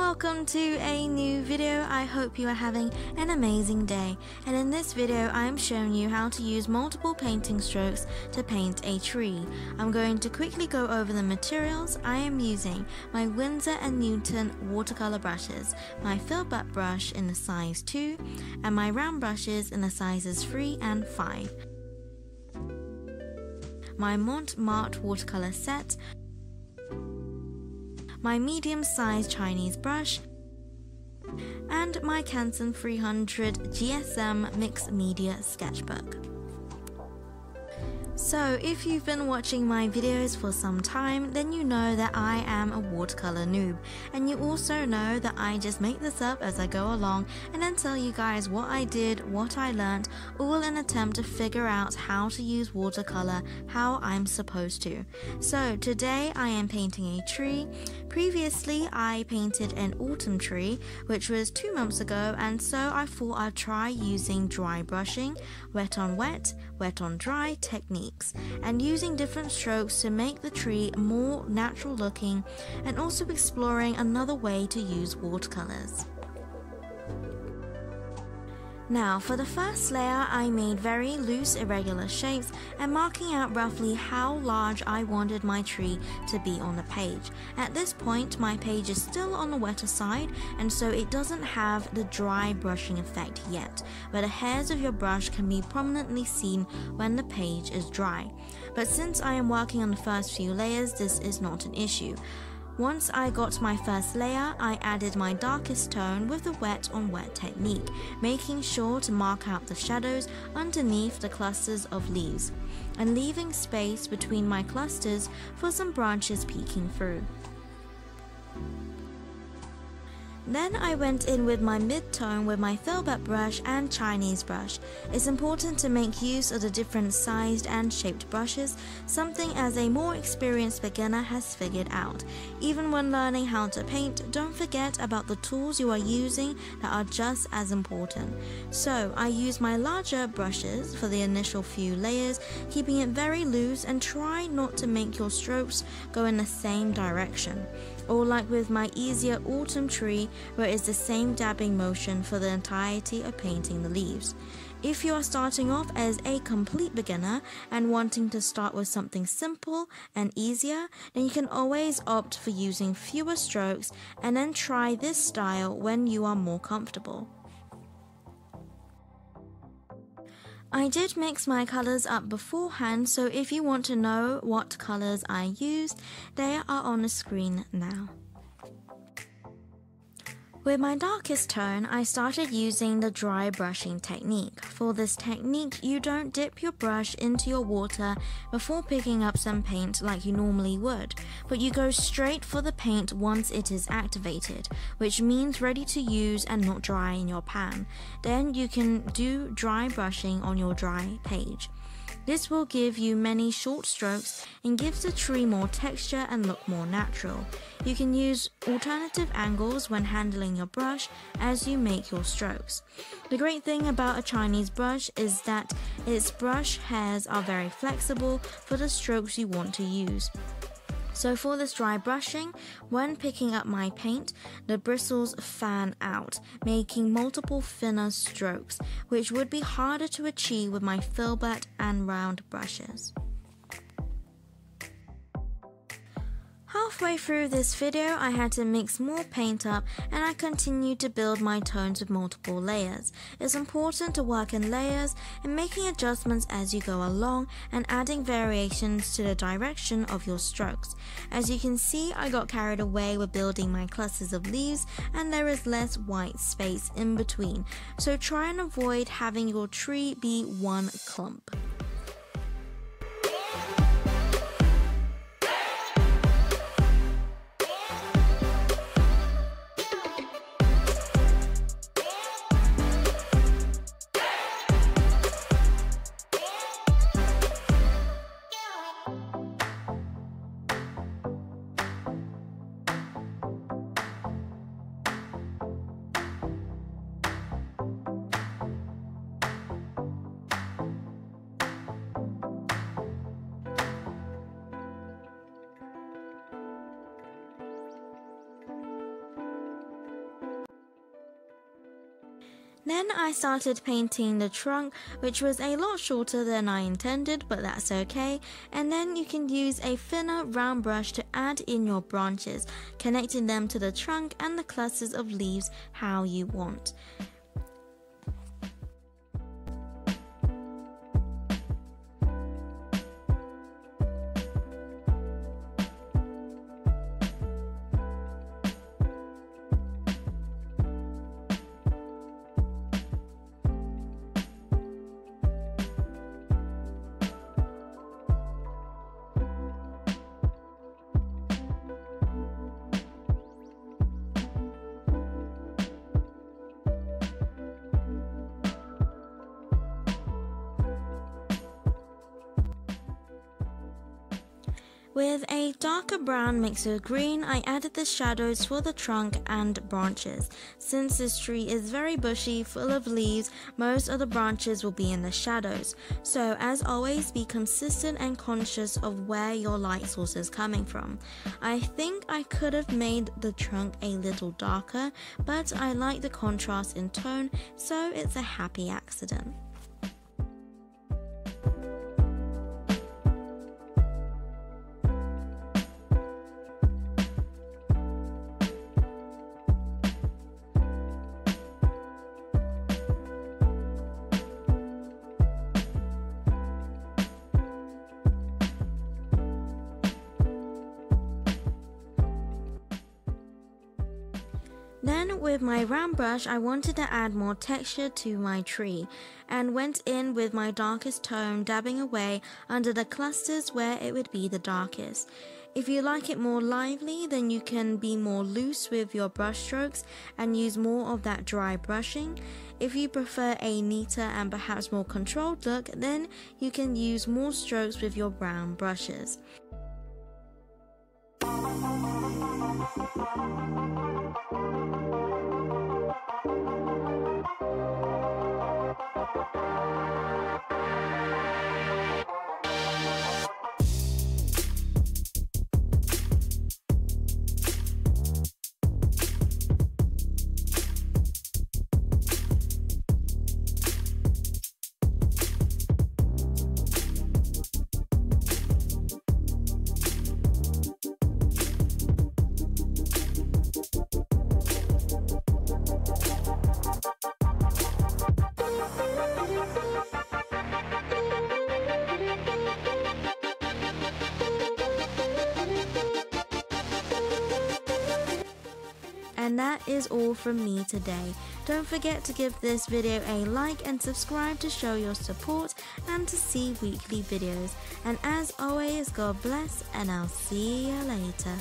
welcome to a new video. I hope you are having an amazing day, and in this video I am showing you how to use multiple painting strokes to paint a tree. I'm going to quickly go over the materials. I am using my Winsor & Newton watercolor brushes, my filbert brush in the size 2, and my round brushes in the sizes 3 and 5. My Montmartre watercolor set, my medium-sized Chinese brush, and my Canson 300 GSM mixed media sketchbook. So if you've been watching my videos for some time, then you know that I am a watercolor noob, and you also know that I just make this up as I go along and then tell you guys what I did, what I learned, all in an attempt to figure out how to use watercolor how I'm supposed to. So today I am painting a tree. Previously I painted an autumn tree, which was 2 months ago, and so I thought I'd try using dry brushing, wet on wet, wet on dry techniques, and using different strokes to make the tree more natural looking, and also exploring another way to use watercolors. Now for the first layer, I made very loose irregular shapes and marking out roughly how large I wanted my tree to be on the page. At this point my page is still on the wetter side, and so it doesn't have the dry brushing effect yet, where the hairs of your brush can be prominently seen when the page is dry. But since I am working on the first few layers, this is not an issue. Once I got my first layer, I added my darkest tone with the wet on wet technique, making sure to mark out the shadows underneath the clusters of leaves, and leaving space between my clusters for some branches peeking through. Then I went in with my mid-tone with my filbert brush and Chinese brush. It's important to make use of the different sized and shaped brushes, something as a more experienced beginner has figured out. Even when learning how to paint, don't forget about the tools you are using that are just as important. So I use my larger brushes for the initial few layers, keeping it very loose, and try not to make your strokes go in the same direction. Or like with my easier autumn tree, where it's the same dabbing motion for the entirety of painting the leaves. If you are starting off as a complete beginner and wanting to start with something simple and easier, then you can always opt for using fewer strokes and then try this style when you are more comfortable. I did mix my colors up beforehand, so if you want to know what colors I used, they are on the screen now. With my darkest tone, I started using the dry brushing technique. For this technique, you don't dip your brush into your water before picking up some paint like you normally would, but you go straight for the paint once it is activated, which means ready to use and not dry in your pan. Then you can do dry brushing on your dry page. This will give you many short strokes and gives the tree more texture and look more natural. You can use alternative angles when handling your brush as you make your strokes. The great thing about a Chinese brush is that its brush hairs are very flexible for the strokes you want to use. So for this dry brushing, when picking up my paint, the bristles fan out, making multiple thinner strokes, which would be harder to achieve with my filbert and round brushes. Halfway through this video, I had to mix more paint up, and I continued to build my tones with multiple layers. It's important to work in layers and making adjustments as you go along and adding variations to the direction of your strokes. As you can see, I got carried away with building my clusters of leaves, and there is less white space in between, so try and avoid having your tree be one clump. Then I started painting the trunk, which was a lot shorter than I intended, but that's okay. And then you can use a thinner round brush to add in your branches, connecting them to the trunk and the clusters of leaves how you want. With a darker brown mixed with green, I added the shadows for the trunk and branches. Since this tree is very bushy, full of leaves, most of the branches will be in the shadows. So as always, be consistent and conscious of where your light source is coming from. I think I could have made the trunk a little darker, but I like the contrast in tone, so it's a happy accident. Then with my round brush, I wanted to add more texture to my tree and went in with my darkest tone, dabbing away under the clusters where it would be the darkest. If you like it more lively, then you can be more loose with your brush strokes and use more of that dry brushing. If you prefer a neater and perhaps more controlled look, then you can use more strokes with your brown brushes. And that is all from me today. Don't forget to give this video a like and subscribe to show your support and to see weekly videos. And as always, God bless, and I'll see you later.